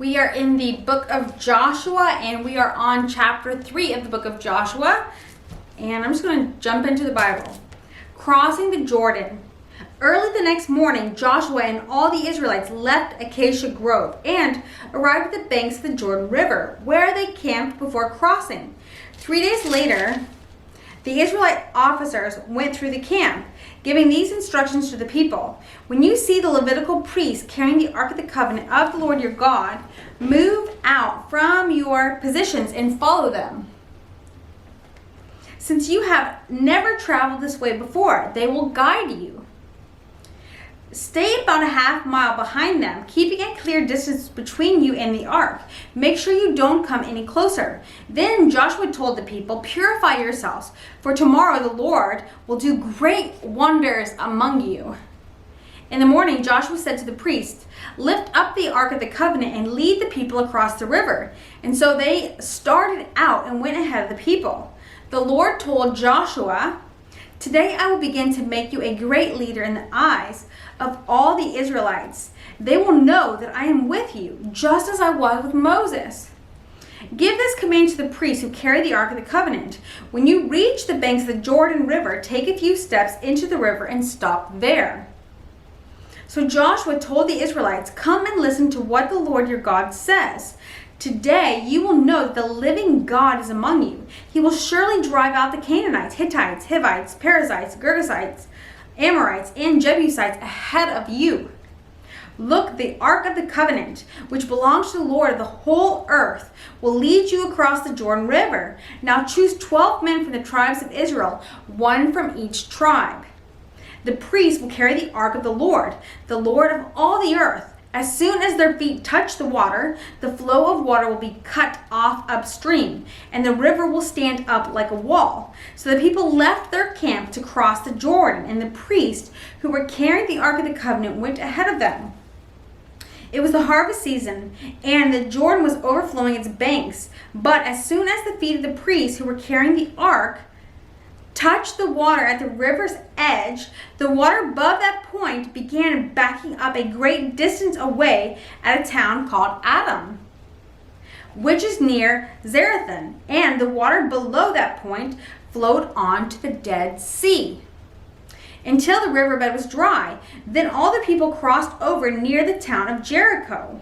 We are in the book of Joshua, and we are on chapter 3 of the book of Joshua. And I'm just going to jump into the Bible. Crossing the Jordan. Early the next morning, Joshua and all the Israelites left Acacia Grove and arrived at the banks of the Jordan River, where they camped before crossing. 3 days later, the Israelite officers went through the camp, giving these instructions to the people. When you see the Levitical priests carrying the Ark of the Covenant of the Lord your God, move out from your positions and follow them. Since you have never traveled this way before, they will guide you. Stay about a half mile behind them, keeping a clear distance between you and the ark. Make sure you don't come any closer. Then Joshua told the people, "Purify yourselves, for tomorrow the Lord will do great wonders among you." In the morning, Joshua said to the priests, "Lift up the Ark of the Covenant and lead the people across the river." And so they started out and went ahead of the people. The Lord told Joshua, "Today I will begin to make you a great leader in the eyes of all the Israelites. They will know that I am with you, just as I was with Moses. Give this command to the priests who carry the Ark of the Covenant. When you reach the banks of the Jordan River, take a few steps into the river and stop there." So Joshua told the Israelites, "Come and listen to what the Lord your God says. Today you will know that the living God is among you. He will surely drive out the Canaanites, Hittites, Hivites, Perizzites, Girgashites, Amorites, and Jebusites ahead of you. Look, the Ark of the Covenant, which belongs to the Lord of the whole earth, will lead you across the Jordan River. Now choose 12 men from the tribes of Israel, one from each tribe. The priests will carry the Ark of the Lord of all the earth. As soon as their feet touch the water, the flow of water will be cut off upstream, and the river will stand up like a wall." So the people left their camp to cross the Jordan, and the priests who were carrying the Ark of the Covenant went ahead of them. It was the harvest season, and the Jordan was overflowing its banks. But as soon as the feet of the priests who were carrying the Ark touched the water at the river's edge, the water above that point began backing up a great distance away at a town called Adam, which is near Zarethan, and the water below that point flowed on to the Dead Sea until the riverbed was dry. Then all the people crossed over near the town of Jericho.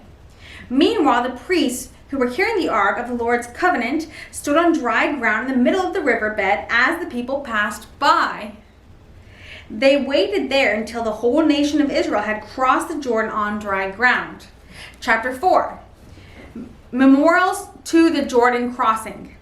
Meanwhile, the priests who were carrying the Ark of the Lord's Covenant stood on dry ground in the middle of the riverbed as the people passed by. They waited there until the whole nation of Israel had crossed the Jordan on dry ground. Chapter 4. Memorials to the Jordan crossing.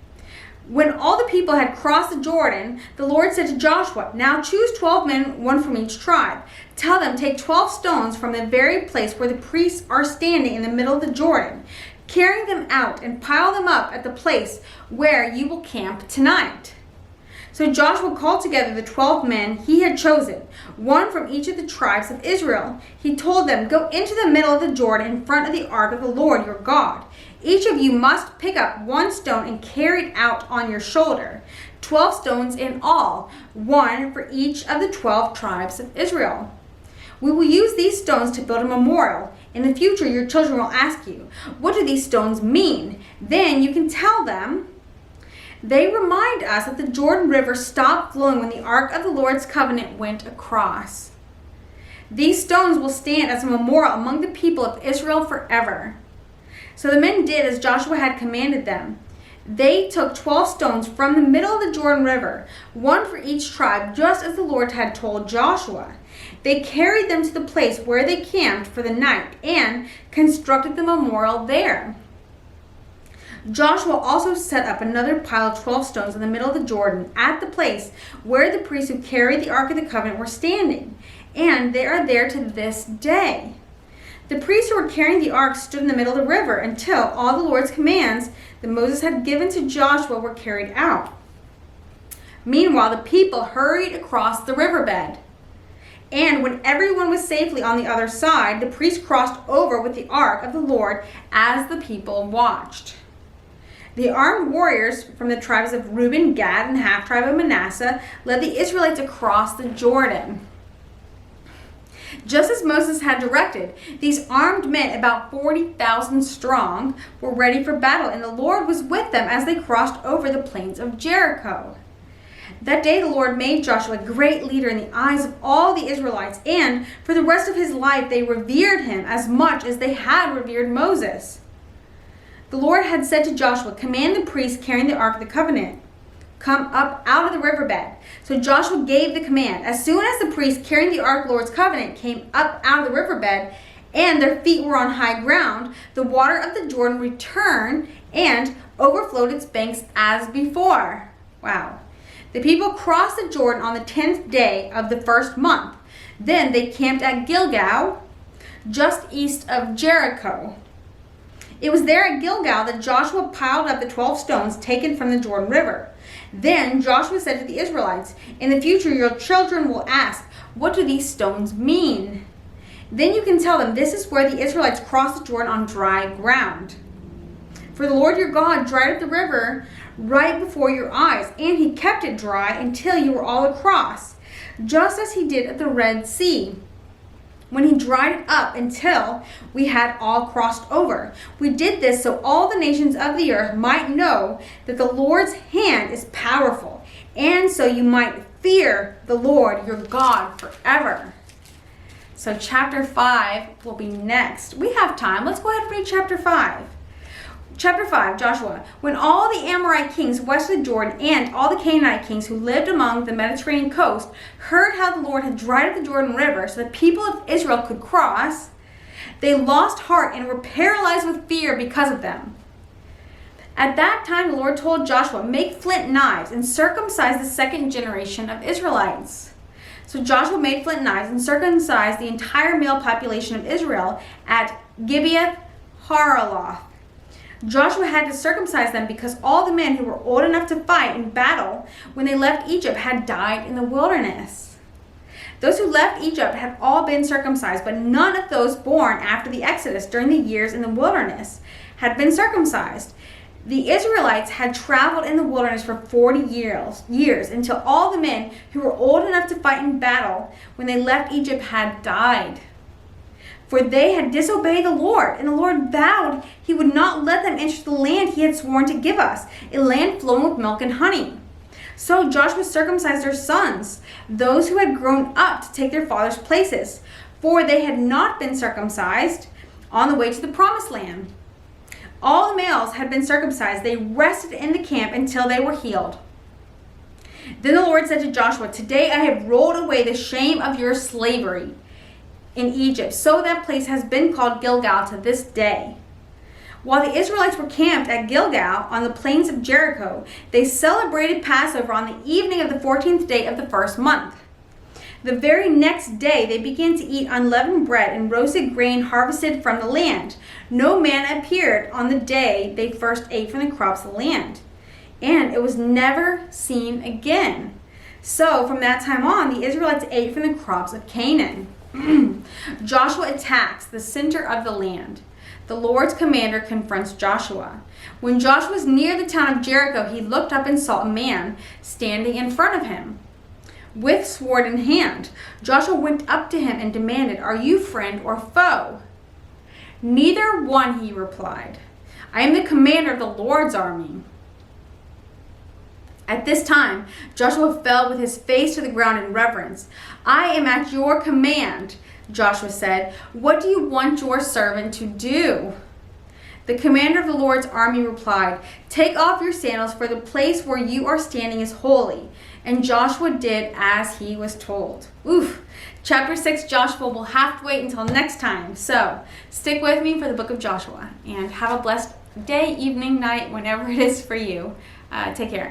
When all the people had crossed the Jordan, the Lord said to Joshua, "Now choose 12 men, one from each tribe. Tell them, take 12 stones from the very place where the priests are standing in the middle of the Jordan. Carry them out and pile them up at the place where you will camp tonight." So Joshua called together the 12 men he had chosen, one from each of the tribes of Israel. He told them, "Go into the middle of the Jordan in front of the Ark of the Lord your God. Each of you must pick up one stone and carry it out on your shoulder. 12 stones in all, one for each of the 12 tribes of Israel. We will use these stones to build a memorial. In the future, your children will ask you, 'What do these stones mean?' Then you can tell them, 'They remind us that the Jordan River stopped flowing when the Ark of the Lord's Covenant went across.' These stones will stand as a memorial among the people of Israel forever." So the men did as Joshua had commanded them. They took 12 stones from the middle of the Jordan River, one for each tribe, just as the Lord had told Joshua. They carried them to the place where they camped for the night and constructed the memorial there. Joshua also set up another pile of 12 stones in the middle of the Jordan at the place where the priests who carried the Ark of the Covenant were standing, and they are there to this day. The priests who were carrying the ark stood in the middle of the river until all the Lord's commands that Moses had given to Joshua were carried out. Meanwhile, the people hurried across the riverbed. And when everyone was safely on the other side, the priests crossed over with the Ark of the Lord as the people watched. The armed warriors from the tribes of Reuben, Gad, and half tribe of Manasseh led the Israelites across the Jordan. Just as Moses had directed, these armed men, about 40,000 strong, were ready for battle, and the Lord was with them as they crossed over the plains of Jericho. That day the Lord made Joshua a great leader in the eyes of all the Israelites, and for the rest of his life they revered him as much as they had revered Moses. The Lord had said to Joshua, "Command the priests carrying the Ark of the Covenant, come up out of the riverbed." So Joshua gave the command. As soon as the priests carrying the Ark of the Lord's Covenant came up out of the riverbed, and their feet were on high ground, the water of the Jordan returned and overflowed its banks as before. Wow. The people crossed the Jordan on the 10th day of the first month. Then they camped at Gilgal, just east of Jericho. It was there at Gilgal that Joshua piled up the 12 stones taken from the Jordan River. Then Joshua said to the Israelites, "In the future your children will ask, 'What do these stones mean?' Then you can tell them, 'This is where the Israelites crossed the Jordan on dry ground.' For the Lord your God dried up the river right before your eyes, and he kept it dry until you were all across, just as he did at the Red Sea, when he dried it up until we had all crossed over. We did this so all the nations of the earth might know that the Lord's hand is powerful, and so you might fear the Lord your God forever." So chapter 5 will be next. We have time. Let's go ahead and read chapter 5. Chapter 5, Joshua. When all the Amorite kings west of the Jordan and all the Canaanite kings who lived among the Mediterranean coast heard how the Lord had dried up the Jordan River so the people of Israel could cross, they lost heart and were paralyzed with fear because of them. At that time the Lord told Joshua, "Make flint knives and circumcise the second generation of Israelites." So Joshua made flint knives and circumcised the entire male population of Israel at Gibeath Haraloth. Joshua had to circumcise them because all the men who were old enough to fight in battle when they left Egypt had died in the wilderness. Those who left Egypt had all been circumcised, but none of those born after the Exodus during the years in the wilderness had been circumcised. The Israelites had traveled in the wilderness for 40 years until all the men who were old enough to fight in battle when they left Egypt had died. For they had disobeyed the Lord, and the Lord vowed he would not let them enter the land he had sworn to give us, a land flowing with milk and honey. So Joshua circumcised their sons, those who had grown up to take their father's places, for they had not been circumcised on the way to the promised land. All the males had been circumcised. They rested in the camp until they were healed. Then the Lord said to Joshua, "Today I have rolled away the shame of your slavery in Egypt, so that place has been called Gilgal to this day." While the Israelites were camped at Gilgal on the plains of Jericho, they celebrated Passover on the evening of the 14th day of the first month. The very next day they began to eat unleavened bread and roasted grain harvested from the land. No man appeared on the day they first ate from the crops of the land, and it was never seen again. So from that time on, the Israelites ate from the crops of Canaan. Joshua attacks the center of the land. The Lord's commander confronts Joshua. When Joshua was near the town of Jericho, he looked up and saw a man standing in front of him with sword in hand. Joshua went up to him and demanded, "Are you friend or foe?" "Neither one," he replied. "I am the commander of the Lord's army." At this time, Joshua fell with his face to the ground in reverence. "I am at your command," Joshua said. "What do you want your servant to do?" The commander of the Lord's army replied, "Take off your sandals, for the place where you are standing is holy." And Joshua did as he was told. Oof. Chapter 6, Joshua will have to wait until next time. So stick with me for the book of Joshua, and have a blessed day, evening, night, whenever it is for you. Take care.